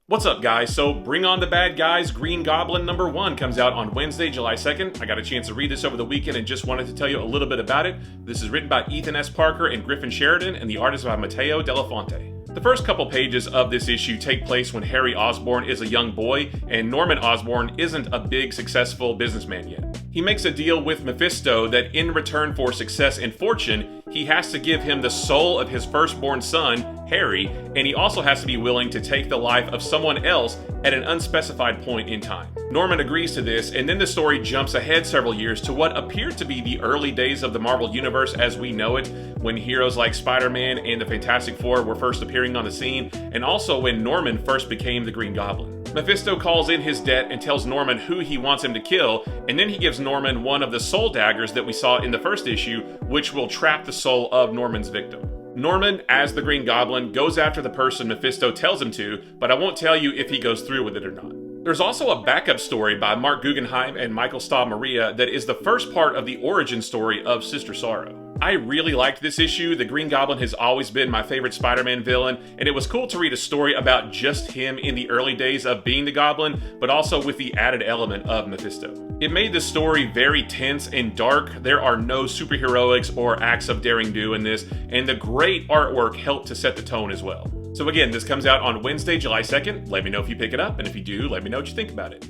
What's up, guys? So, Bring On the Bad Guys Green Goblin #1 comes out on Wednesday, July 2nd. I got a chance to read this over the weekend and just wanted to tell you a little bit about it. This is written by Ethan S. Parker and Griffin Sheridan, and the art is by Matteo Delafonte. The first couple pages of this issue take place when Harry Osborn is a young boy, and Norman Osborn isn't a big, successful businessman yet. He makes a deal with Mephisto that in return for success and fortune, he has to give him the soul of his firstborn son, Harry, and he also has to be willing to take the life of someone else at an unspecified point in time. Norman agrees to this, and then the story jumps ahead several years to what appeared to be the early days of the Marvel Universe as we know it, when heroes like Spider-Man and the Fantastic Four were first appearing on the scene, and also when Norman first became the Green Goblin. Mephisto calls in his debt and tells Norman who he wants him to kill, and then he gives Norman one of the soul daggers that we saw in the first issue, which will trap the soul of Norman's victim. Norman, as the Green Goblin, goes after the person Mephisto tells him to, but I won't tell you if he goes through with it or not. There's also a backup story by Mark Guggenheim and Michael Staub Maria that is the first part of the origin story of Sister Sorrow. I really liked this issue. The Green Goblin has always been my favorite Spider-Man villain, and it was cool to read a story about just him in the early days of being the Goblin, but also with the added element of Mephisto. It made the story very tense and dark. There are no superheroics or acts of daring do in this, and the great artwork helped to set the tone as well. So again, this comes out on Wednesday, July 2nd. Let me know if you pick it up, and if you do, let me know what you think about it.